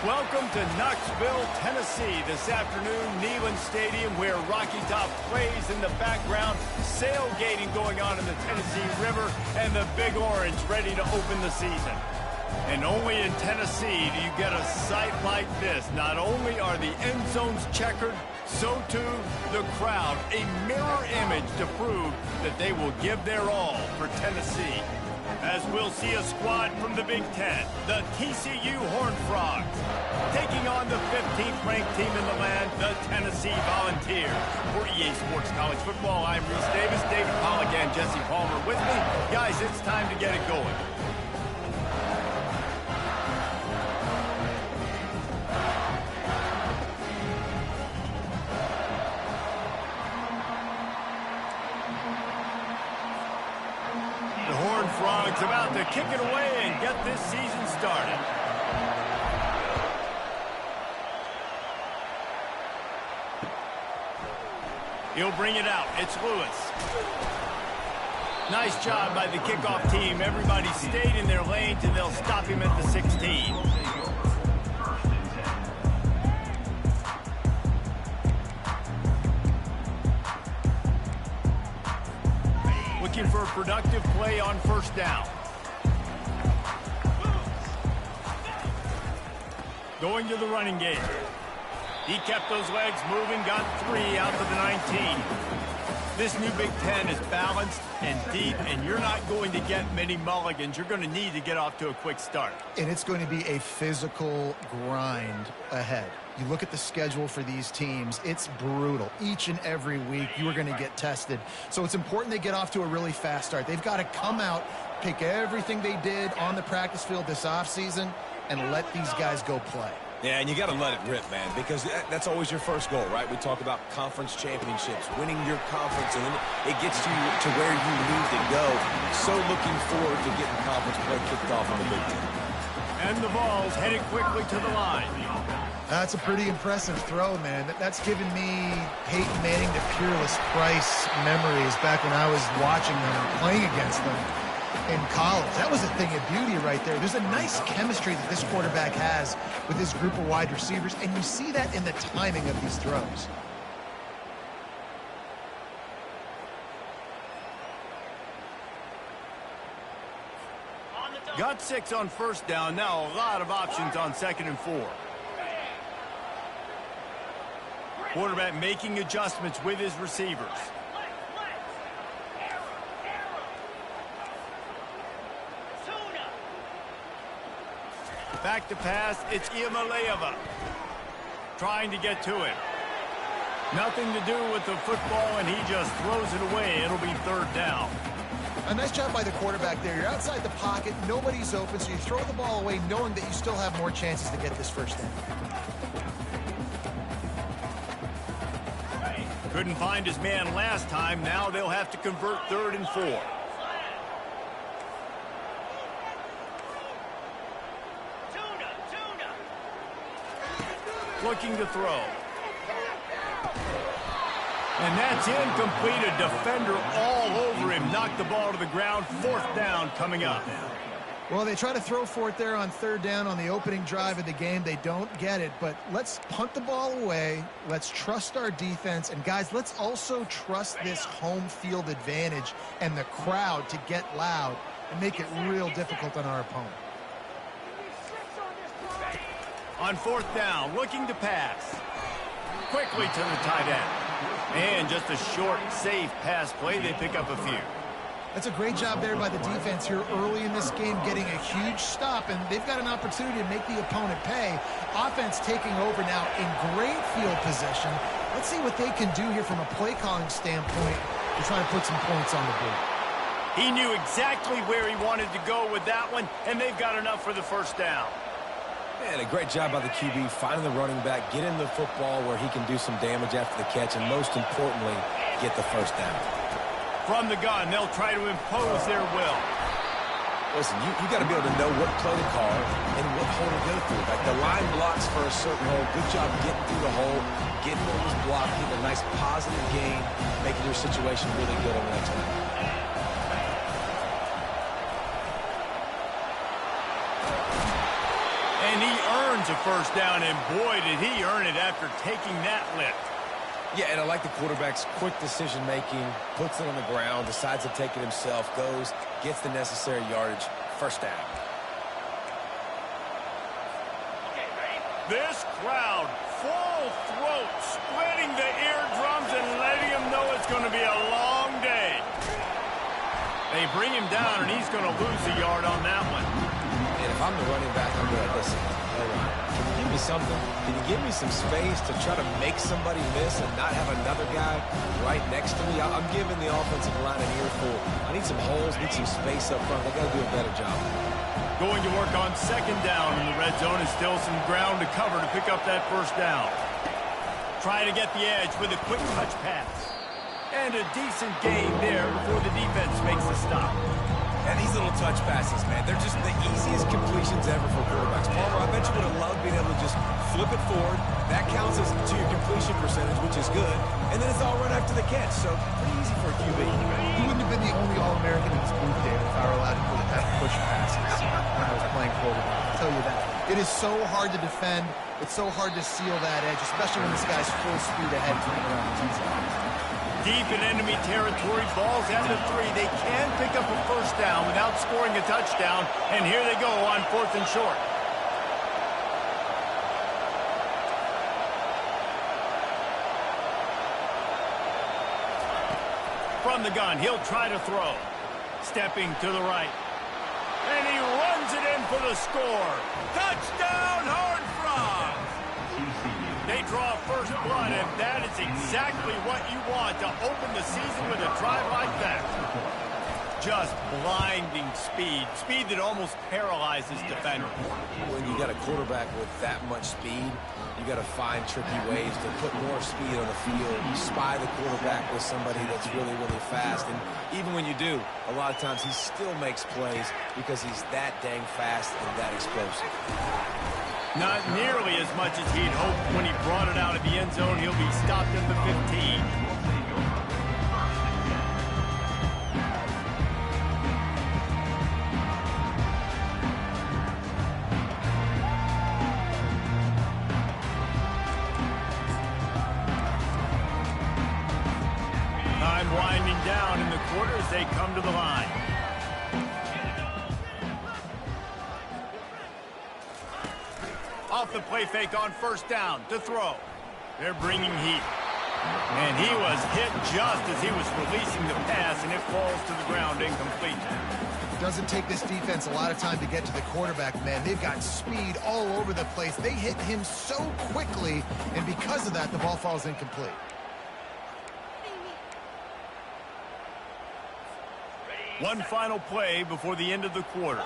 Welcome to Knoxville, Tennessee. This afternoon, Neyland Stadium, where Rocky Top plays in the background, sailgating going on in the Tennessee River, and the Big Orange ready to open the season. And only in Tennessee do you get a sight like this. Not only are the end zones checkered, so too the crowd, a mirror image to prove that they will give their all for Tennessee. As we'll see a squad from the Big Ten, the TCU Horned Frogs, taking on the 15th ranked team in the land, the Tennessee Volunteers. For EA Sports College Football, I'm Reese Davis, David Pollack, and Jesse Palmer with me. Guys, it's time to get it going. Frogs about to kick it away and get this season started. He'll bring it out. It's Lewis. Nice job by the kickoff team. Everybody stayed in their lanes, and they'll stop him at the 16. Looking for a productive play on first down. Going to the running game. He kept those legs moving, got 3 out to the 19. This new Big Ten is balanced and deep, and you're not going to get many mulligans. You're going to need to get off to a quick start. And it's going to be a physical grind ahead. You look at the schedule for these teams, it's brutal. Each and every week, you are going to get tested. So it's important they get off to a really fast start. They've got to come out, pick everything they did on the practice field this offseason, and let these guys go play. Yeah, and you got to let it rip, man, because that's always your first goal, right? We talk about conference championships, winning your conference, and then it gets you to where you need to go. So looking forward to getting conference play kicked off in the Big Ten. And the ball's headed quickly to the line. That's a pretty impressive throw, man. That's given me Peyton Manning to Peerless Price memories back when I was watching them and playing against them in college. That was a thing of beauty right there. There's a nice chemistry that this quarterback has with his group of wide receivers, and you see that in the timing of these throws. Got 6 on first down. Now a lot of options on 2nd and 4. Quarterback making adjustments with his receivers. Back to pass, it's Iamaleava. Trying to get to him. Nothing to do with the football, and he just throws it away. It'll be 3rd down. A nice job by the quarterback there. You're outside the pocket, nobody's open, so you throw the ball away knowing that you still have more chances to get this first down. Couldn't find his man last time. Now they'll have to convert 3rd and 4. Looking to throw. And that's incomplete. A defender all over him. Knocked the ball to the ground. 4th down coming up. Well, they try to throw for it there on 3rd down on the opening drive of the game. They don't get it, but let's punt the ball away. Let's trust our defense. And, guys, let's also trust this home field advantage and the crowd to get loud and make it real difficult on our opponent. On 4th down, looking to pass. Quickly to the tight end. And just a short, safe pass play. They pick up a few. That's a great job there by the defense here early in this game, getting a huge stop, and they've got an opportunity to make the opponent pay. Offense taking over now in great field position. Let's see what they can do here from a play-calling standpoint to try to put some points on the board. He knew exactly where he wanted to go with that one, and they've got enough for the first down. Man, a great job by the QB, finding the running back, getting the football where he can do some damage after the catch, and most importantly, get the first down. From the gun, they'll try to impose their will. Listen, you got to be able to know what play to call and what hole to go through. Like the line blocks for a certain hole. Good job getting through the hole, getting what was blocked, getting a nice positive gain, making your situation really good on the next one. And he earns earns a first down, and boy, did he earn it after taking that lift. Yeah, and I like the quarterback's quick decision-making, puts it on the ground, decides to take it himself, goes, gets the necessary yardage, first down. This crowd, full throat, splitting the eardrums and letting him know it's going to be a long day. They bring him down, and he's going to lose a yard on that one. And if I'm the running back, I'm going to listen. Hold on. Can you give me something? Can you give me some space to try to make somebody miss and not have another guy right next to me? I'm giving the offensive line an earful. I need some holes, need some space up front. They got to do a better job. Going to work on second down in the red zone, and still some ground to cover to pick up that first down. Trying to get the edge with a quick touch pass. And a decent gain there before the defense makes the stop. And these little touch passes, man, they're just the easiest completions ever for quarterbacks. Palmer, I bet you would have loved being able to just flip it forward. That counts as to your completion percentage, which is good. And then it's all right after the catch, so pretty easy for a QB. He wouldn't have been the only All-American in his booth, David, if I were allowed to have push passes when I was playing quarterback. I'll tell you that. It is so hard to defend. It's so hard to seal that edge, especially when this guy's full speed ahead to around the T-zone. Deep in enemy territory, balls out of 3. They can pick up a first down without scoring a touchdown, and here they go on 4th and short. From the gun, he'll try to throw. Stepping to the right. And he runs it in for the score. Touchdown, Horned Frogs! They draw first blood, and that is exactly what you want to open the season with a drive like that. Just blinding speed. Speed that almost paralyzes defenders. When you got a quarterback with that much speed, you got to find tricky ways to put more speed on the field. You spy the quarterback with somebody that's really, really fast. And even when you do, a lot of times he still makes plays because he's that dang fast and that explosive. Not nearly as much as he'd hoped when he brought it out of the end zone. He'll be stopped at the 15. Time winding down in the quarter as they come to the line. Off the play fake on first down to throw. They're bringing heat. And he was hit just as he was releasing the pass, and it falls to the ground incomplete. It doesn't take this defense a lot of time to get to the quarterback, man. They've got speed all over the place. They hit him so quickly, and because of that, the ball falls incomplete. One final play before the end of the quarter.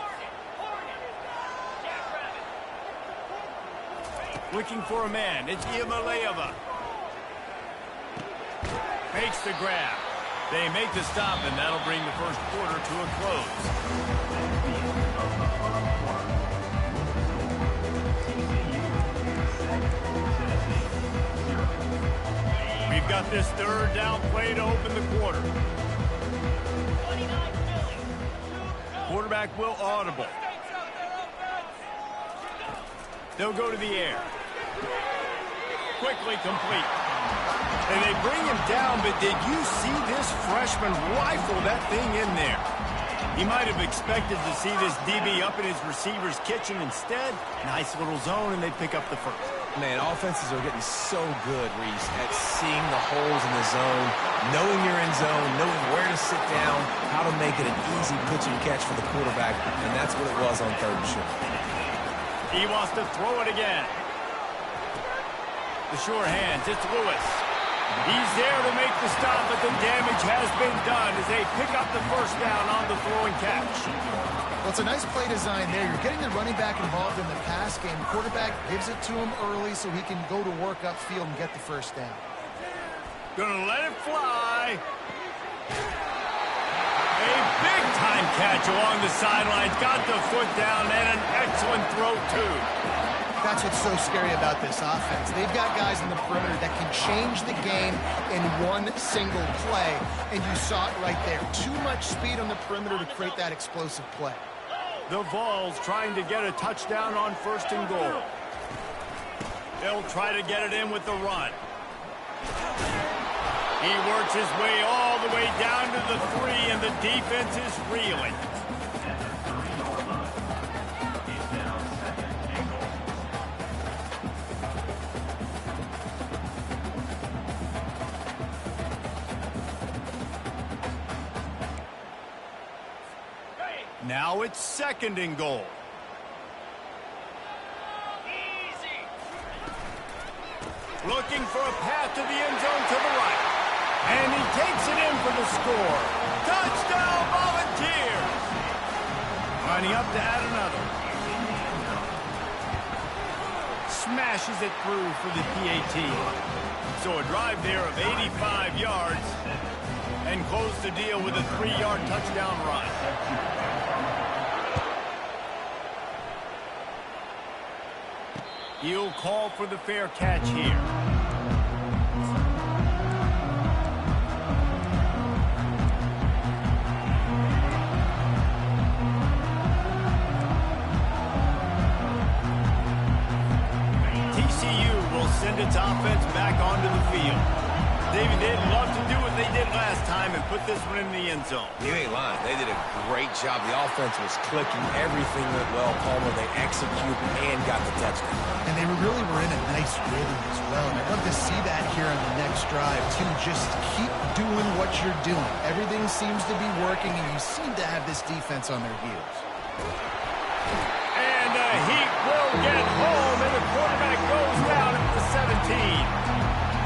Looking for a man. It's Iamaleava. Makes the grab. They make the stop, and that'll bring the first quarter to a close. We've got this third down play to open the quarter. Quarterback will audible. They'll go to the air. Quickly complete. And they bring him down, but did you see this freshman rifle that thing in there? He might have expected to see this DB up in his receiver's kitchen. Instead, nice little zone, and they pick up the first. Man, offenses are getting so good, Reese, at seeing the holes in the zone, knowing you're in zone, knowing where to sit down, how to make it an easy pitch and catch for the quarterback, and that's what it was on 3rd and short. He wants to throw it again. The sure hands, it's Lewis. He's there to make the stop, but the damage has been done as they pick up the first down on the throw and catch. Well, it's a nice play design there. You're getting the running back involved in the pass game. The quarterback gives it to him early so he can go to work upfield and get the first down. Gonna let it fly. A big-time catch along the sidelines. Got the foot down and an excellent throw, too. That's what's so scary about this offense. They've got guys in the perimeter that can change the game in one single play, and you saw it right there. Too much speed on the perimeter to create that explosive play. The Vols trying to get a touchdown on 1st and goal. They'll try to get it in with the run. He works his way all the way down to the 3, and the defense is reeling. Now it's 2nd and goal. Looking for a path to the end zone to the right. And he takes it in for the score. Touchdown, Volunteers! Lining up to add another. Smashes it through for the PAT. So a drive there of 85 yards. And close the deal with a 3-yard touchdown run. He'll call for the fair catch here. TCU will send its offense back onto the field. David, they'd love to do what they did last time and put this one in the end zone. You ain't lying. They did a great job. The offense was clicking. Everything went well. Palmer, they executed and got the touchdown. And they really were in a nice rhythm as well. And I'd love to see that here on the next drive, too. Just keep doing what you're doing. Everything seems to be working, and you seem to have this defense on their heels. And he will get home, and the quarterback goes down at the 17.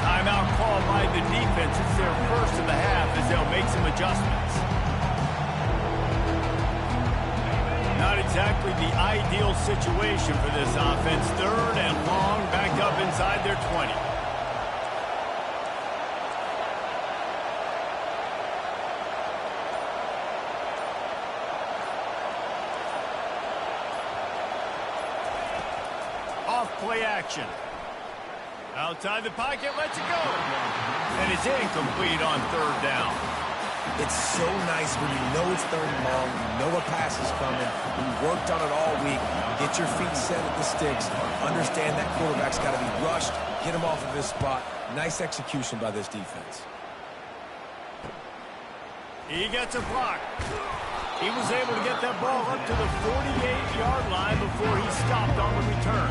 Timeout called by the defense. It's their first of the half as they'll make some adjustments. Not exactly the ideal situation for this offense. 3rd and long, back up inside their 20. Off play action. Outside the pocket, lets it go. And it's incomplete on 3rd down. It's so nice when you know it's 3rd and long, you know a pass is coming, you worked on it all week, get your feet set at the sticks, understand that quarterback's got to be rushed, get him off of his spot. Nice execution by this defense. He gets a block. He was able to get that ball up to the 48-yard line before he stopped on the return.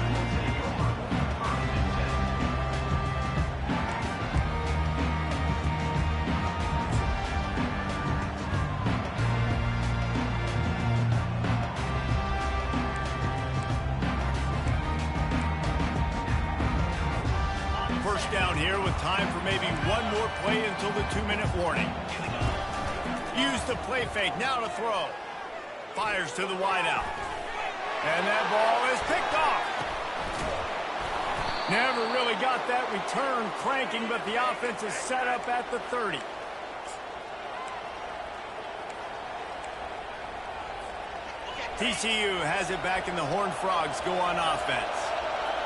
First down here with time for maybe one more play until the 2-minute warning. Use the play fake, now to throw. Fires to the wideout. And that ball is picked off. Never really got that return cranking, but the offense is set up at the 30. TCU has it back and the Horned Frogs go on offense.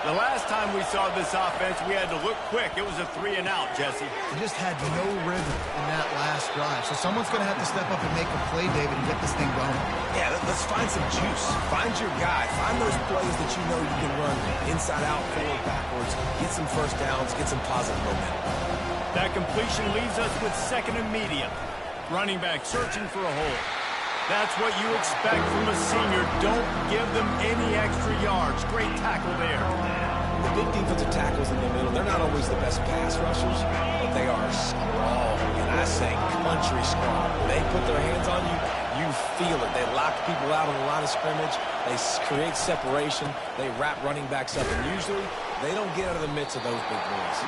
The last time we saw this offense, we had to look quick. It was a 3-and-out, Jesse. They just had no rhythm in that last drive. So someone's going to have to step up and make a play, David, and get this thing going. Yeah, let's find some juice. Find your guy. Find those plays that you know you can run inside out, forward, backwards. Get some first downs. Get some positive momentum. That completion leaves us with 2nd and medium. Running back searching for a hole. That's what you expect from a senior. Don't give them any extra yards. Great tackle there. The big defensive tackles in the middle, they're not always the best pass rushers, but they are strong, and I say country strong. When they put their hands on you, you feel it. They lock people out on the line of scrimmage. They create separation. They wrap running backs up, and usually they don't get out of the midst of those big boys.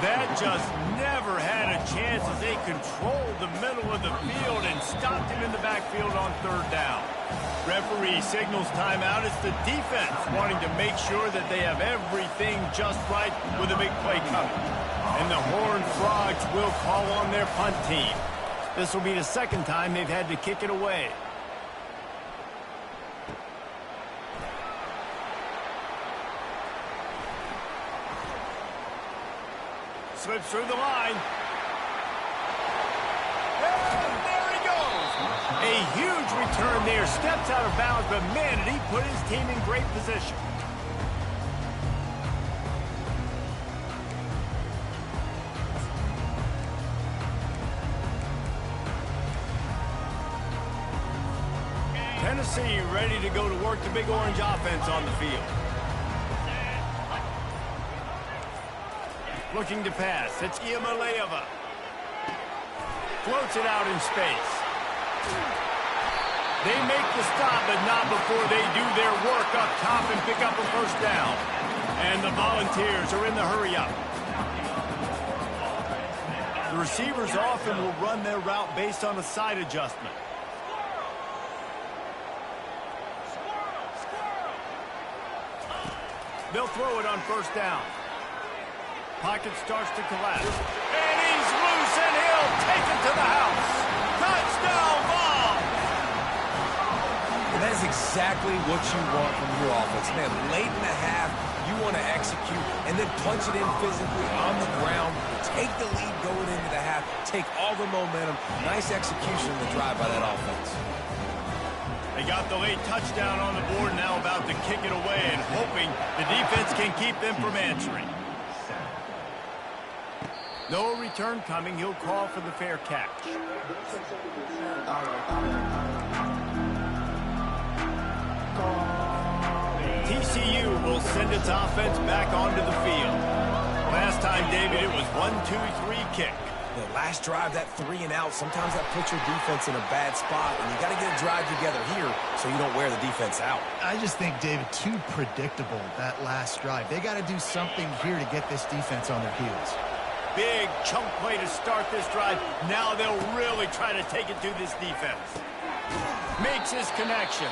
That just never had a chance as they controlled the middle of the field and stopped him in the backfield on 3rd down. Referee signals timeout. It's the defense wanting to make sure that they have everything just right with a big play coming. And the Horned Frogs will call on their punt team. This will be the 2nd time they've had to kick it away. Slips through the line. And there he goes. A huge return there. Steps out of bounds, but man, did he put his team in great position. Tennessee ready to go to work the Big Orange offense on the field. Looking to pass. It's Iamaleava. Floats it out in space. They make the stop, but not before they do their work up top and pick up a first down. And the Volunteers are in the hurry-up. The receivers often will run their route based on a side adjustment. They'll throw it on first down. Pocket starts to collapse. And he's loose, and he'll take it to the house. Touchdown ball! And that is exactly what you want from your offense. Man, late in the half, you want to execute and then punch it in physically on the ground. Take the lead going into the half. Take all the momentum. Nice execution of the drive by that offense. They got the late touchdown on the board, now about to kick it away and hoping the defense can keep them from answering. No return coming. He'll call for the fair catch. TCU will send its offense back onto the field. Last time, David, it was 1-2-3 kick. The last drive, that 3-and-out, sometimes that puts your defense in a bad spot, and you got to get a drive together here so you don't wear the defense out. I just think, David, too predictable, that last drive. They got to do something here to get this defense on their heels. Big chunk play to start this drive. Now they'll really try to take it to this defense. Makes his connection.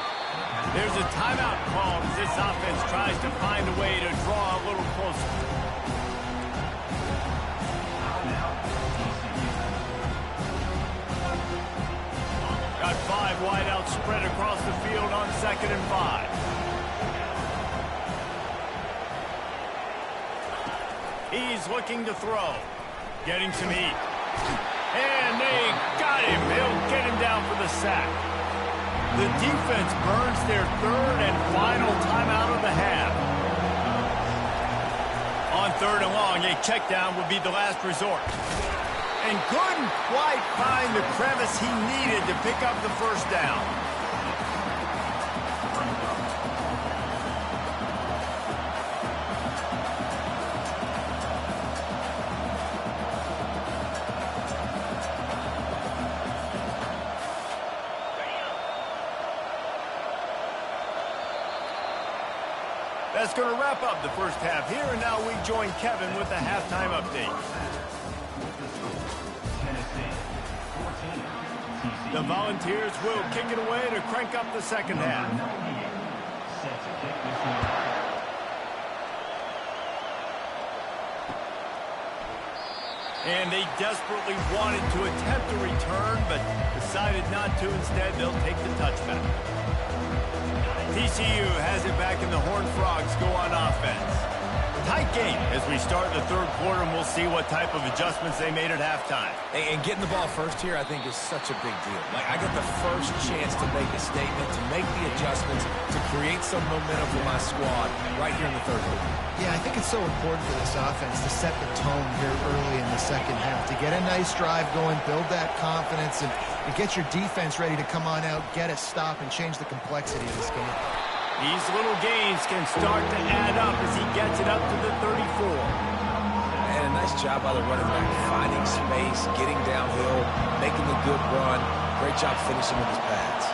There's a timeout called as this offense tries to find a way to draw a little closer. Got 5 wideouts spread across the field on 2nd and 5. He's looking to throw. Getting some heat. And they got him. They'll get him down for the sack. The defense burns their 3rd and final timeout of the half. On 3rd and long, a check down would be the last resort. And couldn't quite find the crevice he needed to pick up the first down. That's going to wrap up the first half here, and now we join Kevin with the halftime update. The Volunteers will kick it away to crank up the second half. And they desperately wanted to attempt a return, but decided not to. Instead, they'll take the touchback. TCU has it back and the Horned Frogs go on offense. Tight game as we start the 3rd quarter, and we'll see what type of adjustments they made at halftime. And getting the ball first here, I think, is such a big deal. Like, I get the first chance to make a statement, to make the adjustments, to create some momentum for my squad right here in the 3rd quarter. Yeah, I think it's so important for this offense to set the tone here early in the second half, to get a nice drive going, build that confidence, and get your defense ready to come on out, get a stop, and change the complexity of this game. These little gains can start to add up as he gets it up to the 34. And a nice job by the running back, finding space, getting downhill, making a good run. Great job finishing with his pads.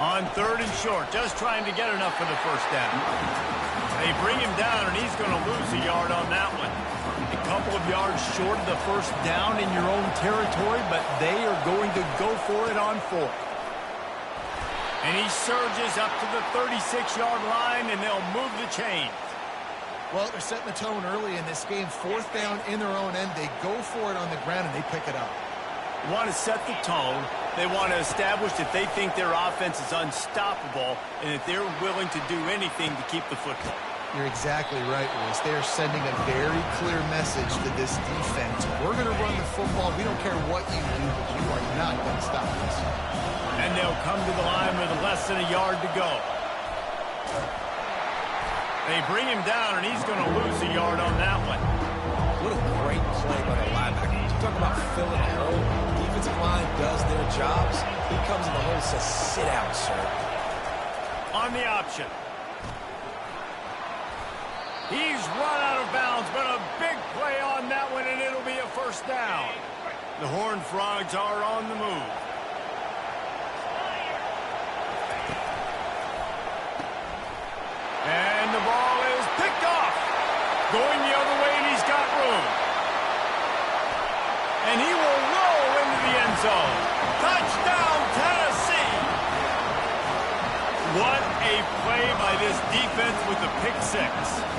On 3rd and short, just trying to get enough for the first down. They bring him down, and he's going to lose a yard on that one. A couple of yards short of the first down in your own territory, but they are going to go for it on 4th. And he surges up to the 36-yard line, and they'll move the chains. Well, they're setting the tone early in this game. 4th down in their own end. They go for it on the ground, and they pick it up. They want to set the tone. They want to establish that they think their offense is unstoppable and that they're willing to do anything to keep the football. You're exactly right, Lewis. They are sending a very clear message to this defense. We're going to run the football. We don't care what you do, but you are not going to stop us. And they'll come to the line with less than a yard to go. They bring him down, and he's going to lose a yard on that one. What a great play by the linebacker. You talk about filling a hole. Defensive line does their jobs. He comes in the hole and says, sit down, sir. On the option. He's run out of bounds, but a big play on that one, and it'll be a first down. The Horned Frogs are on the move. And the ball is picked off. Going the other way, and he's got room. And he will roll into the end zone. Touchdown, Tennessee! What a play by this defense with the pick six.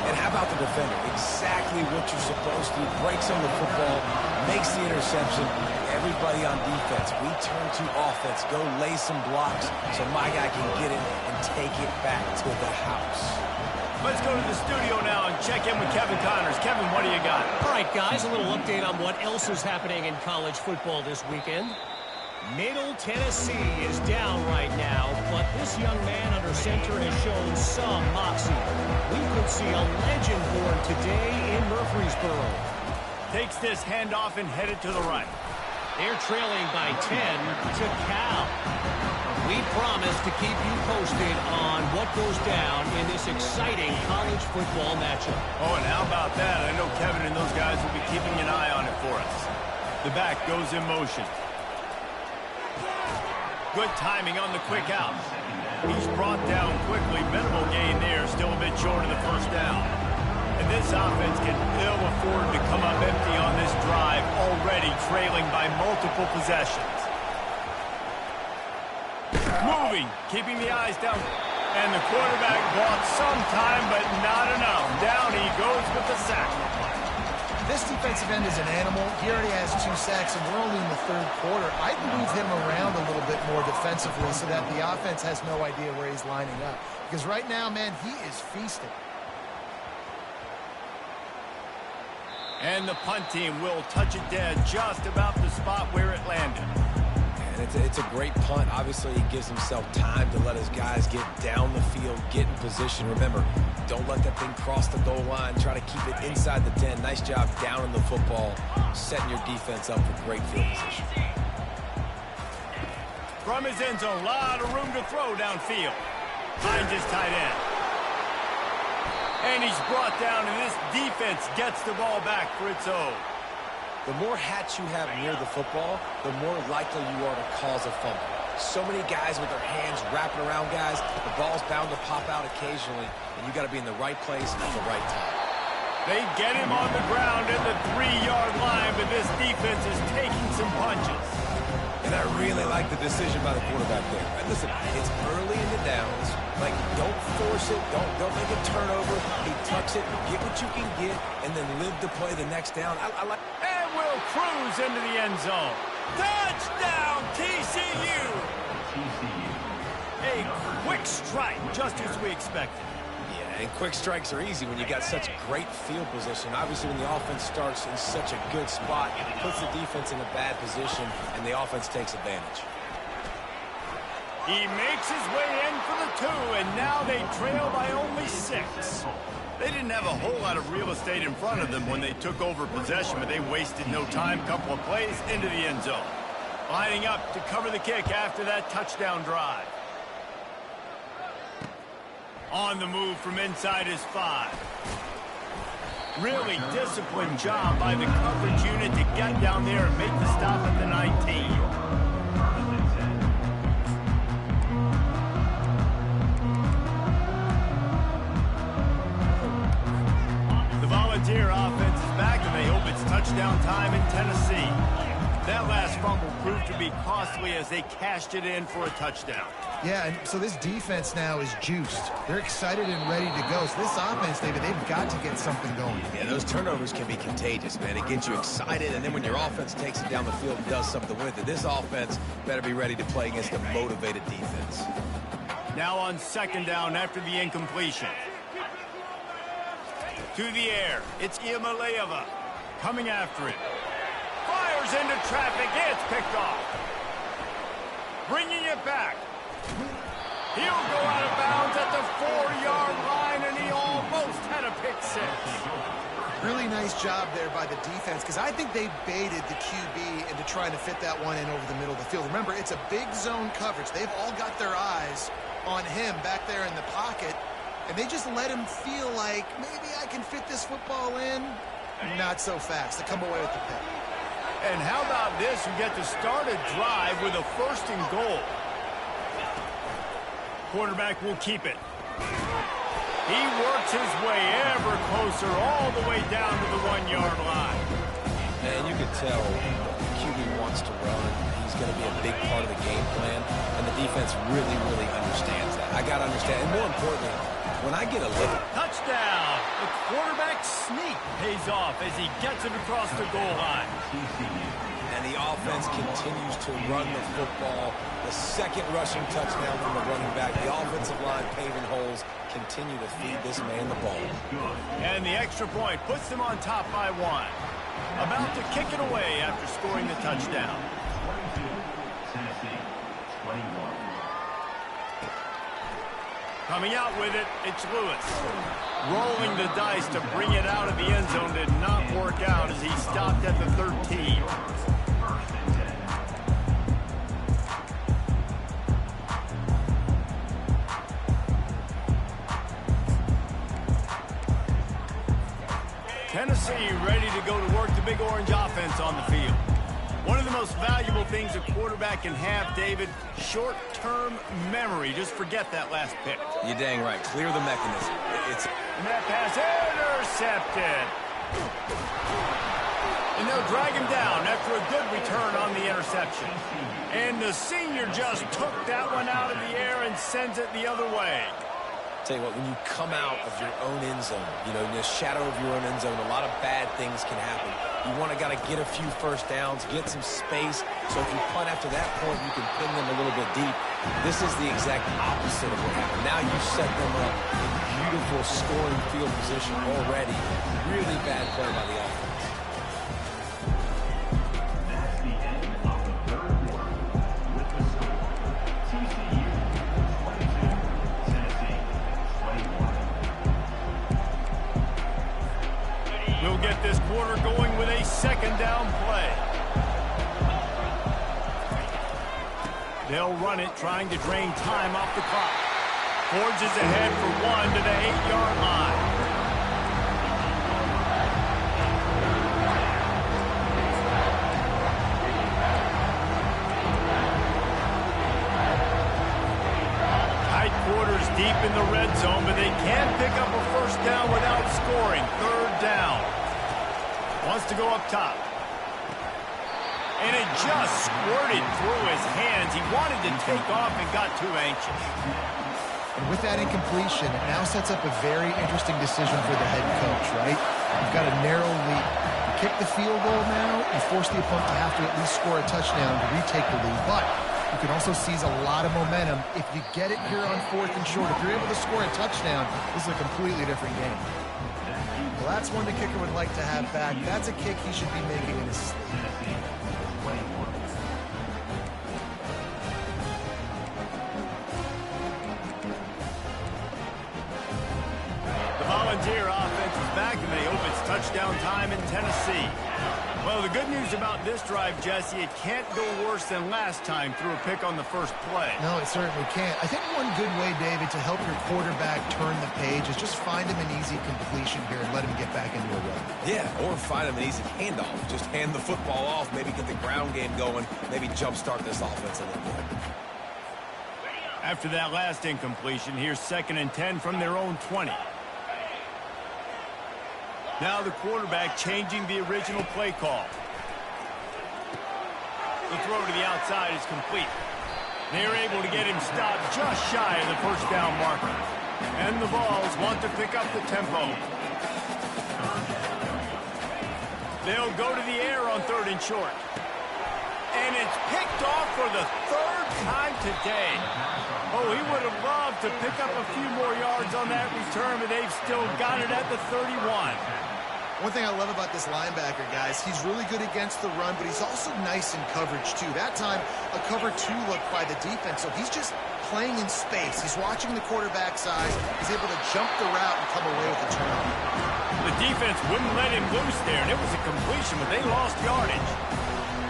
And how about the defender? Exactly what you're supposed to. Breaks on the football, makes the interception. Everybody on defense, we turn to offense. Go lay some blocks so my guy can get it and take it back to the house. Let's go to the studio now and check in with Kevin Connors. Kevin, what do you got? All right, guys, a little update on what else is happening in college football this weekend. Middle Tennessee is down right now, but this young man under center has shown some moxie. We could see a legend born today in Murfreesboro. Takes this handoff and headed to the right. They're trailing by 10 to Cal. We promise to keep you posted on what goes down in this exciting college football matchup. Oh, and how about that? I know Kevin and those guys will be keeping an eye on it for us. The back goes in motion. Good timing on the quick out. He's brought down quickly. Minimal gain there. Still a bit short of the first down. And this offense can ill afford to come up empty on this drive, already trailing by multiple possessions. Moving, keeping the eyes down. And the quarterback bought some time, but not enough. Down he goes with the sack. This defensive end is an animal. He already has 2 sacks, and we're only in the third quarter. I'd move him around a little bit more defensively so that the offense has no idea where he's lining up. Because right now, man, he is feasting. And the punt team will touch it dead just about the spot where it landed. And it's a great punt. Obviously, he gives himself time to let his guys get down the field, get in position. Remember, don't let that thing cross the goal line. Try to keep it inside the 10. Nice job down in the football, setting your defense up for great field position. From his end zone, a lot of room to throw downfield. Finds his tight end. And he's brought down, and this defense gets the ball back for its own. The more hats you have near the football, the more likely you are to cause a fumble. So many guys with their hands wrapping around guys, the ball's bound to pop out occasionally, and you got to be in the right place at the right time. They get him on the ground at the 3-yard line, but this defense is taking some punches. And I really like the decision by the quarterback there. And listen, it's early in the downs. Like, don't force it. Don't make a turnover. He tucks it, get what you can get, and then live to play the next down. I like. And will cruise into the end zone. Touchdown, TCU! A quick strike, just as we expected. Yeah, and quick strikes are easy when you got such great field position. Obviously, when the offense starts in such a good spot, it puts the defense in a bad position, and the offense takes advantage. He makes his way in for the 2, and now they trail by only 6. They didn't have a whole lot of real estate in front of them when they took over possession, but they wasted no time. Couple of plays into the end zone. Lining up to cover the kick after that touchdown drive. On the move from inside his 5. Really disciplined job by the coverage unit to get down there and make the stop at the 19. Volunteer offense is back, and they hope it's touchdown time in Tennessee. That last fumble proved to be costly as they cashed it in for a touchdown. Yeah, and so this defense now is juiced. They're excited and ready to go. So this offense, David, they've got to get something going. Yeah, those turnovers can be contagious, man. It gets you excited, and then when your offense takes it down the field and does something with it, this offense better be ready to play against a motivated defense. Now on second down after the incompletion. To the air, it's Iamaleava coming after it. Fires into traffic, it's picked off. Bringing it back. He'll go out of bounds at the 4-yard line, and he almost had a pick 6. Really nice job there by the defense, because I think they baited the QB into trying to fit that one in over the middle of the field. Remember, it's a big zone coverage. They've all got their eyes on him back there in the pocket, and they just let him feel like, maybe I can fit this football in. Not so fast. They come away with the pick. And how about this? You get to start a drive with a 1st and goal. Quarterback will keep it. He works his way ever closer all the way down to the 1-yard line. And you can tell the QB wants to run. He's going to be a big part of the game plan, and the defense really, really understands that. I got to understand, and more importantly, when I get a look. Touchdown! The quarterback sneak pays off as he gets it across the goal line. And the offense continues to run the football. The 2nd rushing touchdown from the running back. The offensive line paving holes. Continue to feed this man the ball. And the extra point puts them on top by 1. About to kick it away after scoring the touchdown. Coming out with it, it's Lewis. Rolling the dice to bring it out of the end zone did not work out as he stopped at the 13. Tennessee ready to go to work the Big Orange offense on the field. One of the most valuable things a quarterback can have, David, short-term memory. Just forget that last pick. You're dang right. Clear the mechanism. And that pass intercepted. And they'll drag him down after a good return on the interception. And the senior just took that one out of the air and sends it the other way. Tell you what, when you come out of your own end zone, you know, in the shadow of your own end zone, a lot of bad things can happen. You want to get a few first downs, get some space, so if you punt after that point, you can pin them a little bit deep. This is the exact opposite of what happened. Now you set them up in beautiful scoring field position already. Really bad play by the offense. We'll get this quarter going with a 2nd down play. They'll run it, trying to drain time off the clock. Forges ahead for 1 to the 8-yard line. Tight quarters deep in the red zone, but they can't pick up a 1st down without scoring. 3rd down. Wants to go up top. And it just squirted through his hands. He wanted to take off and got too anxious. And with that incompletion, it now sets up a very interesting decision for the head coach, right? You've got a narrow lead. You kick the field goal now, you force the opponent to have to at least score a touchdown to retake the lead. But you can also seize a lot of momentum if you get it here on 4th and short. If you're able to score a touchdown, this is a completely different game. Well, that's one the kicker would like to have back. That's a kick he should be making in his sleep. The Volunteer offense is back, and they hope it's touchdown time in Tennessee. Well, the good news about this drive, Jesse, it can't go worse than last time through a pick on the first play. No, it certainly can't. I think one good way, David, to help your quarterback turn the page is just find him an easy completion here and let him get back into a run. Yeah, or find him an easy handoff. Just hand the football off, maybe get the ground game going, maybe jumpstart this offense a little bit. After that last incompletion, here's 2nd and 10 from their own 20. Now the quarterback changing the original play call. The throw to the outside is complete. They're able to get him stopped just shy of the 1st down marker. And the Vols want to pick up the tempo. They'll go to the air on 3rd and short. And it's picked off for the 3rd time today. Oh, he would have loved to pick up a few more yards on that return, but they've still got it at the 31. One thing I love about this linebacker, guys, he's really good against the run, but he's also nice in coverage, too. That time, a cover 2 look by the defense, so he's just playing in space. He's watching the quarterback's eyes. He's able to jump the route and come away with a turnover. The defense wouldn't let him loose there, and it was a completion, but they lost yardage.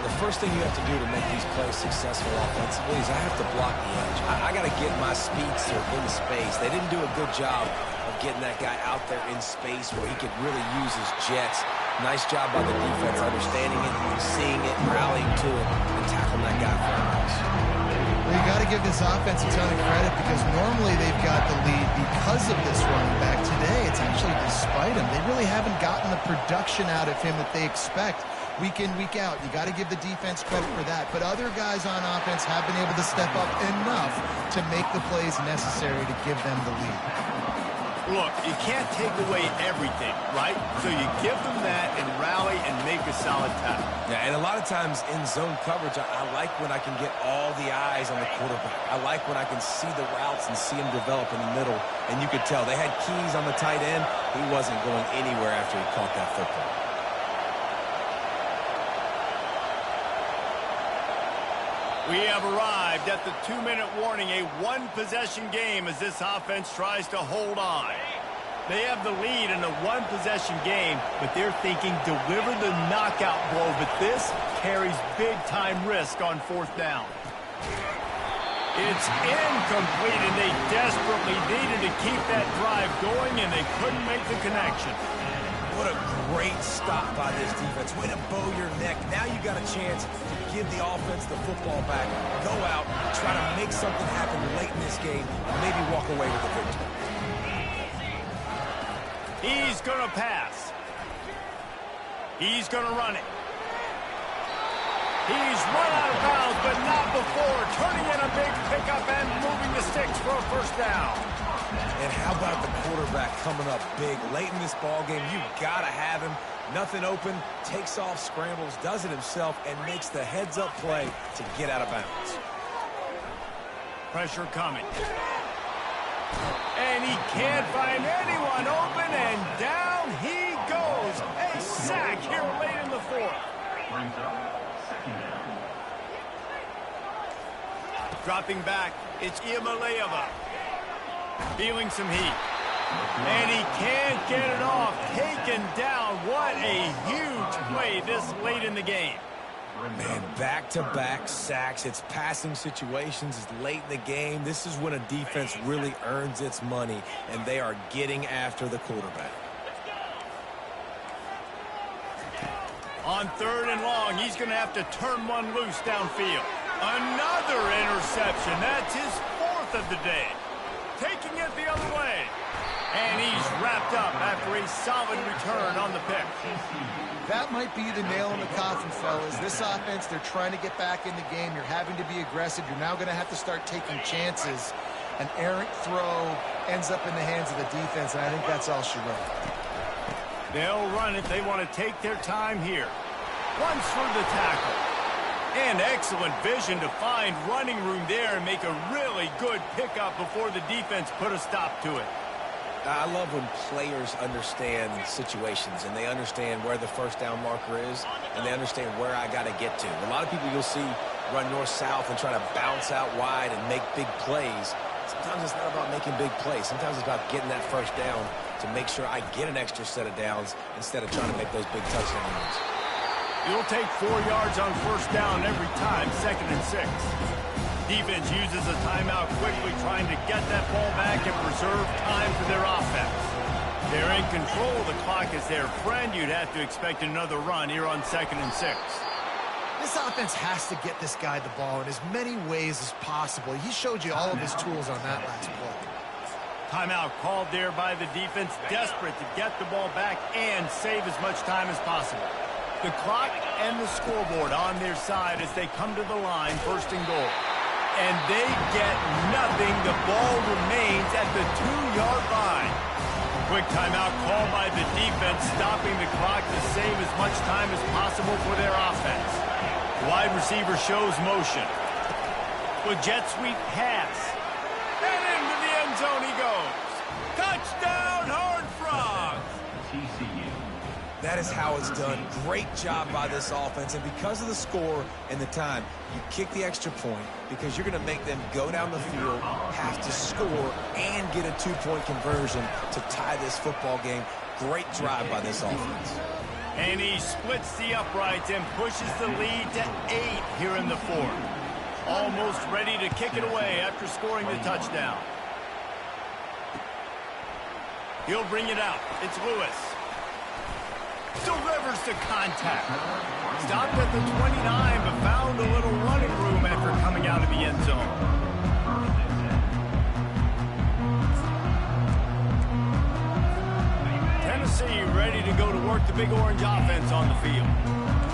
The first thing you have to do to make these plays successful offensively is I have to block the edge. I got to get my speedster in space. They didn't do a good job of getting that guy out there in space where he could really use his jets. Nice job by the defense, understanding it, seeing it, rallying to it, and tackling that guy for a loss. Well, you got to give this offense a ton of credit because normally they've got the lead because of this running back. Today, it's actually despite him. They really haven't gotten the production out of him that they expect week in, week out. You got to give the defense credit for that. But other guys on offense have been able to step up enough to make the plays necessary to give them the lead. Look, you can't take away everything, right? So you give them that and rally and make a solid tackle. Yeah, and a lot of times in zone coverage, I like when I can get all the eyes on the quarterback. I like when I can see the routes and see him develop in the middle. And you could tell they had keys on the tight end. He wasn't going anywhere after he caught that football. We have arrived at the 2-minute warning, a one-possession game as this offense tries to hold on. They have the lead in a one-possession game, but they're thinking deliver the knockout blow, but this carries big-time risk on 4th down. It's incomplete, and they desperately needed to keep that drive going, and they couldn't make the connection. What a great stop by this defense. Way to bow your neck. Now you got a chance to give the offense the football back, go out, try to make something happen late in this game, and maybe walk away with the victory. He's going to pass. He's going to run it. He's run out of bounds, but not before. Turning in a big pickup and moving the sticks for a 1st down. And how about the quarterback coming up big late in this ballgame? You got to have him. Nothing open, takes off, scrambles, does it himself, and makes the heads-up play to get out of bounds. Pressure coming. And he can't find anyone open, and down he goes. A sack here late in the 4th. Dropping back, it's Iamaleava. Feeling some heat. And he can't get it off. Taken down. What a huge play this late in the game. Man, back-to-back sacks. It's passing situations. It's late in the game. This is when a defense really earns its money, and they are getting after the quarterback. On 3rd and long, he's going to have to turn one loose downfield. Another interception. That's his 4th of the day. Taking it the other way. And he's wrapped up after a solid return on the pick. That might be the nail in the coffin, fellas. This offense, they're trying to get back in the game. You're having to be aggressive. You're now going to have to start taking chances. An errant throw ends up in the hands of the defense, and I think that's all she wrote. They'll run it. They want to take their time here. Once for the tackle. And excellent vision to find running room there and make a really good pickup before the defense put a stop to it. I love when players understand situations and they understand where the 1st down marker is and they understand where I got to get to. A lot of people you'll see run north-south and try to bounce out wide and make big plays. Sometimes it's not about making big plays. Sometimes it's about getting that 1st down to make sure I get an extra set of downs instead of trying to make those big touchdown runs. You'll take 4 yards on 1st down every time, 2nd and 6. Defense uses a timeout quickly, trying to get that ball back and preserve time for their offense. They're in control. The clock is their friend. You'd have to expect another run here on 2nd and 6. This offense has to get this guy the ball in as many ways as possible. He showed you all of his tools on that last play. Timeout called there by the defense, desperate to get the ball back and save as much time as possible. The clock and the scoreboard on their side as they come to the line, 1st and goal. And they get nothing. The ball remains at the 2-yard line. Quick timeout called by the defense, stopping the clock to save as much time as possible for their offense. Wide receiver shows motion. With jet sweep pass. And into the end zone he goes. Touchdown, Horned Frogs! That is how it's done. Great job by this offense. And because of the score and the time, you kick the extra point because you're going to make them go down the field, have to score, and get a 2-point conversion to tie this football game. Great drive by this offense. And he splits the uprights and pushes the lead to 8 here in the fourth. Almost ready to kick it away after scoring the touchdown. He'll bring it out. It's Lewis. Delivers to contact. Stopped at the 29, but found a little running room after coming out of the end zone. Tennessee ready to go to work the Big Orange offense on the field.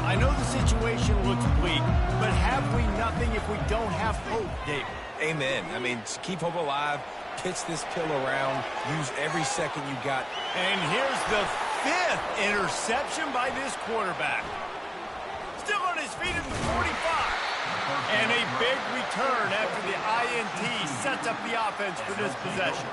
I know the situation looks bleak, but have we nothing if we don't have hope, David? Amen. I mean, keep hope alive. Pitch this pill around. Use every second you got. And here's the 5th interception by this quarterback. Still on his feet at the 45. And a big return after the INT sets up the offense for this possession.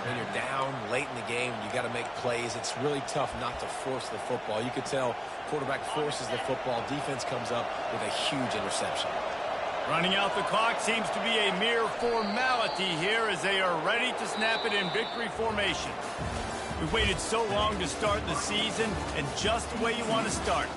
When you're down late in the game, you got to make plays. It's really tough not to force the football. You could tell quarterback forces the football. Defense comes up with a huge interception. Running out the clock seems to be a mere formality here as they are ready to snap it in victory formation. We've waited so long to start the season, and just the way you want to start.